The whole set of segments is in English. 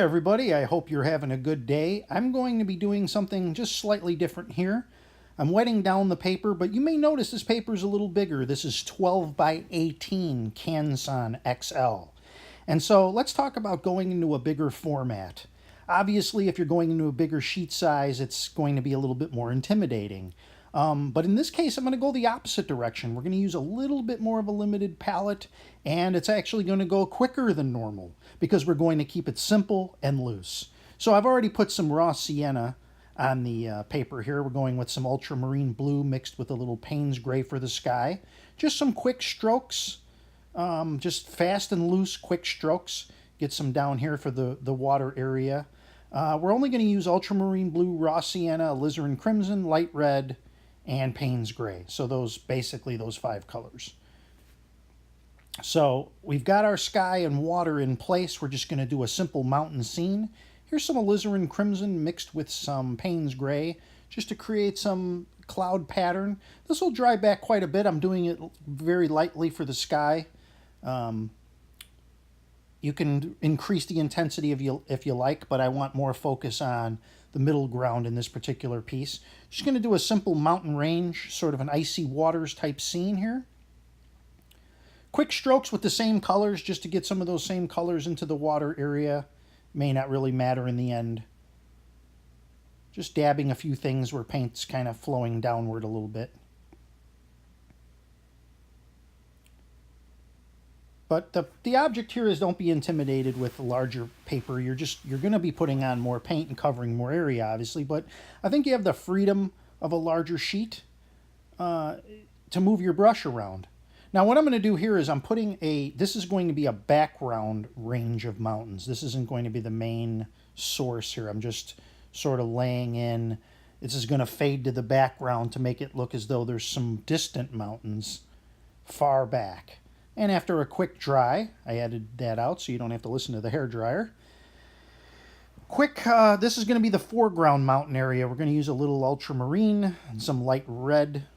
everybody, I hope you're having a good day. I'm going to be doing something just slightly different here. I'm wetting down the paper, but you may notice this paper is a little bigger. This is 12 by 18 Canson XL. And so let's talk about going into a bigger format. Obviously, if you're going into a bigger sheet size, it's going to be a little bit more intimidating. But in this case, I'm going to go the opposite direction. We're going to use a little bit more of a limited palette, and it's actually going to go quicker than normal because we're going to keep it simple and loose. So I've already put some raw sienna on the paper here. We're going with some ultramarine blue mixed with a little Payne's gray for the sky. Just some quick strokes, just fast and loose quick strokes. Get some down here for the water area. We're only going to use ultramarine blue, raw sienna, alizarin crimson, light red, and Payne's gray. So basically those 5 colors. So we've got our sky and water in place. We're just going to do a simple mountain scene. Here's some alizarin crimson mixed with some Payne's gray just to create some cloud pattern. This will dry back quite a bit. I'm doing it very lightly for the sky. You can increase the intensity if you like, but I want more focus on the middle ground in this particular piece. Just going to do a simple mountain range, sort of an icy waters type scene here. Quick strokes with the same colors just to get some of those same colors into the water area. May not really matter in the end. Just dabbing a few things where paint's kind of flowing downward a little bit. But the object here is don't be intimidated with the larger paper. You're going to be putting on more paint and covering more area, obviously. But I think you have the freedom of a larger sheet to move your brush around. Now what I'm going to do here is this is going to be a background range of mountains. This isn't going to be the main source here. I'm just sort of laying in. This is going to fade to the background to make it look as though there's some distant mountains far back. And after a quick dry, I added that out so you don't have to listen to the hairdryer. This is going to be the foreground mountain area. We're going to use a little ultramarine and some light red,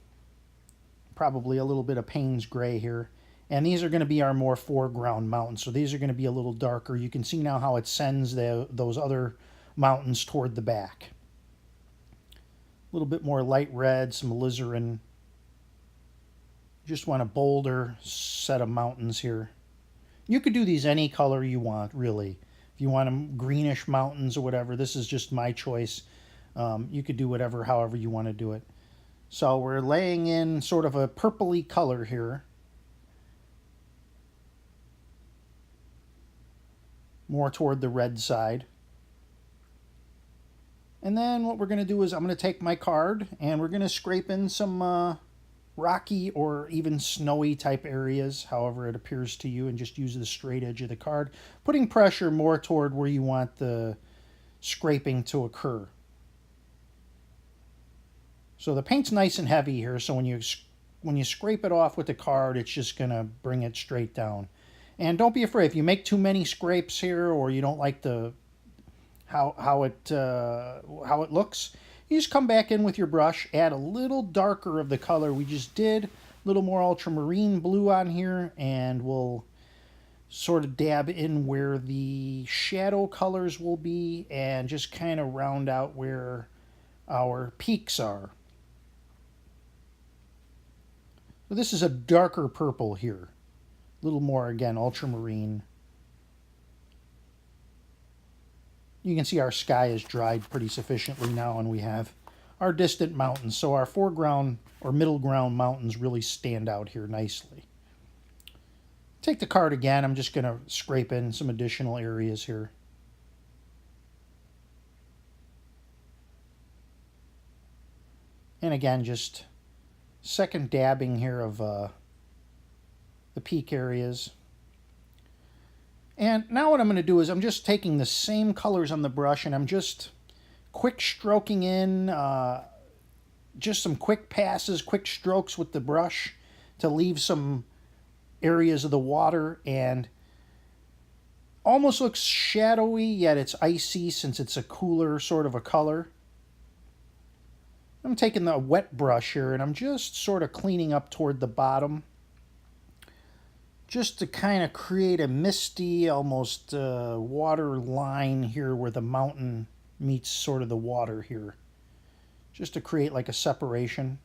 probably a little bit of Payne's gray here. And these are going to be our more foreground mountains. So these are going to be a little darker. You can see now how it sends those other mountains toward the back. A little bit more light red, some alizarin. Just want a bolder set of mountains here. You could do these any color you want, really. If you want them greenish mountains or whatever, this is just my choice. You could do however you want to do it. So we're laying in sort of a purpley color here. More toward the red side. And then what we're going to do is I'm going to take my card and we're going to scrape in some rocky or even snowy type areas, however it appears to you, and just use the straight edge of the card, putting pressure more toward where you want the scraping to occur. So the paint's nice and heavy here, so when you scrape it off with the card, it's just going to bring it straight down. And don't be afraid if you make too many scrapes here, or you don't like how it looks. You just come back in with your brush, add a little darker of the color we just did, a little more ultramarine blue on here, and we'll sort of dab in where the shadow colors will be and just kind of round out where our peaks are. So this is a darker purple here, a little more, again, ultramarine. You can see our sky is dried pretty sufficiently now, and we have our distant mountains. So our foreground or middle ground mountains really stand out here nicely. Take the card again. I'm just going to scrape in some additional areas here. And again, just second dabbing here of the peak areas. And now what I'm going to do is I'm just taking the same colors on the brush and I'm just quick stroking in, just some quick passes, quick strokes with the brush to leave some areas of the water, and almost looks shadowy, yet it's icy since it's a cooler sort of a color. I'm taking the wet brush here and I'm just sort of cleaning up toward the bottom. just to kind of create a misty, almost water line here where the mountain meets sort of the water here. Just to create like a separation.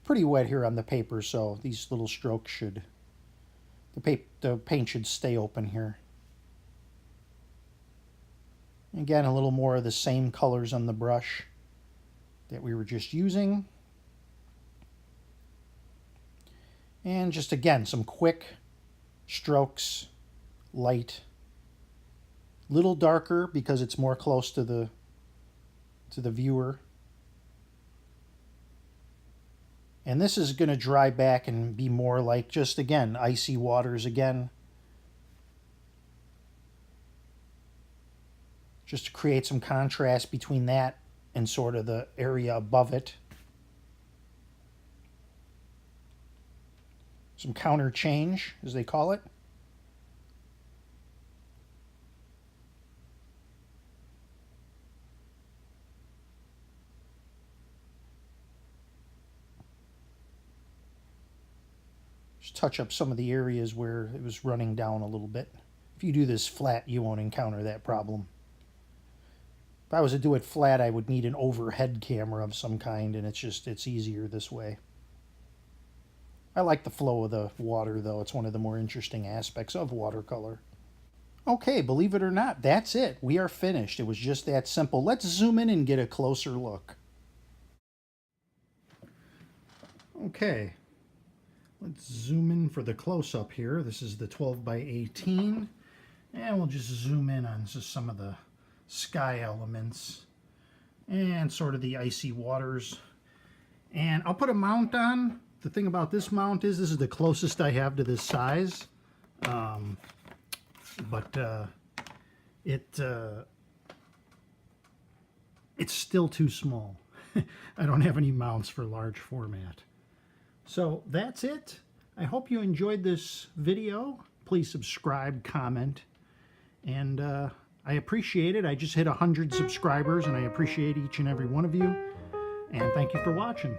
Pretty wet here on the paper, so these little strokes should, the paint should stay open here. Again, a little more of the same colors on the brush that we were just using. And just again, some quick strokes, light, little darker because it's more close to the viewer. And this is going to dry back and be more like just, again, icy waters again. Just to create some contrast between that and sort of the area above it. Some counter change, as they call it. Just touch up some of the areas where it was running down a little bit. If you do this flat, you won't encounter that problem. If I was to do it flat, I would need an overhead camera of some kind, and it's easier this way. I like the flow of the water, though. It's one of the more interesting aspects of watercolor. Okay, believe it or not, that's it. We are finished. It was just that simple. Let's zoom in and get a closer look. Okay, let's zoom in for the close-up here. This is the 12 by 18, and we'll just zoom in on just some of the sky elements and sort of the icy waters. And I'll put a mount on. The thing about this mount is this is the closest I have to this size, it's still too small. I don't have any mounts for large format. So that's it. I hope you enjoyed this video. Please subscribe, comment, and I appreciate it. I just hit 100 subscribers, and I appreciate each and every one of you. And thank you for watching.